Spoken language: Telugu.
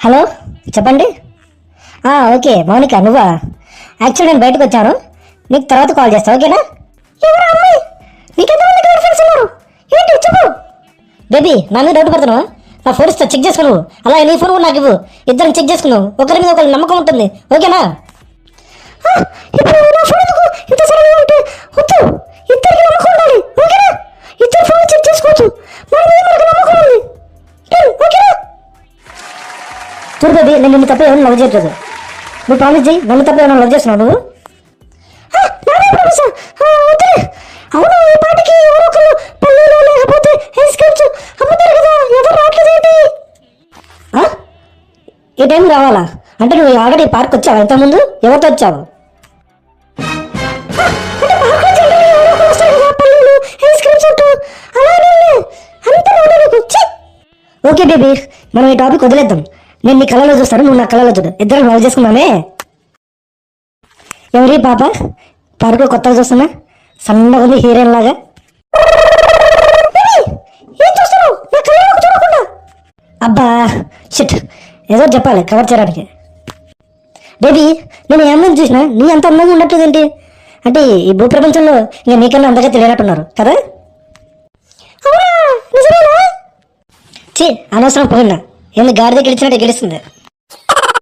హలో, చెప్పండి. ఓకే మౌనిక, నువ్వా? యాక్చువల్లీ నేను బయటకు వచ్చాను, నీకు తర్వాత కాల్ చేస్తా, ఓకేనా? ఎవరు అమ్మాయి? నీకెంతమంది గర్ల్ ఫ్రెండ్స్ ఉన్నారు? ఏంటి చెప్పు. బేబీ, నా మీద డౌట్ పడుతున్నావా? నా ఫోన్ ఇస్తా, చెక్ చేసుకున్నావు. అలాగే నీ ఫోన్ కూడా నాకు ఇవ్వు, ఇద్దరం చెక్ చేసుకున్నావు. ఒకరి మీద ఒకరి నమ్మకం ఉంటుంది, ఓకేనా? ఇప్పుడు నా ఫోన్ ఎందుకు ఇంత సరళంగా ఉంటే వద్దు, ఇద్దరికి నమ్మకం ఉండాలి, ఓకేనా? ఇద్దరు ఫోన్ చెక్ చేసుకోవచ్చు, మన మీద మనకు నమ్మకం ఉంది, ఓకేనా? చూడు బేబీ, నేను నిన్ను తప్ప ఏమైనా లవ్ చేయట్లేదు. నువ్వు ప్రామిస్ చేయి, నన్ను తప్ప ఏమైనా లవ్ చేస్తున్నావు నువ్వు? అవును, ఈ పాటికి ఎవరో ఒకరు పల్లెలో లేకపోతే ఐస్ క్రీమ్స్ అమ్ముతారు కదా, ఎవరు రావట్లేదేంటి? ఈ టైం రావాలా? అంటే నువ్వు ఆల్రెడీ పార్క్ వచ్చావు, ఇంతకుముందు ఎవరితో వచ్చావు? ఓకే బేబీ, మనం ఈ టాపిక్ వదిలేద్దాం. నేను నీ కళలో చూస్తాను, నువ్వు నా కళలో చూడు, ఇద్దరం లవ్ చేసుకున్నామే. ఎవరి పాప? పార్కులో కొత్తగా చూస్తున్నా, సన్నగా ఉంది, హీరోయిన్ లాగా. అబ్బా షిట్, ఏదో చెప్పాలి కవర్ చేయడానికి. బేబీ, నేను ఏమన్నా చూసినా నీ అంత అందంగా ఉండట్లేదు ఏంటి? అంటే ఈ భూప్రపంచంలో ఇంకా నీకన్నా అంతగా తెలియనట్టున్నారు కదా? చీ, అనవసరం పోయినా, ఎందుకు గాడిద గెలిచినట్టు గెలుస్తుంది.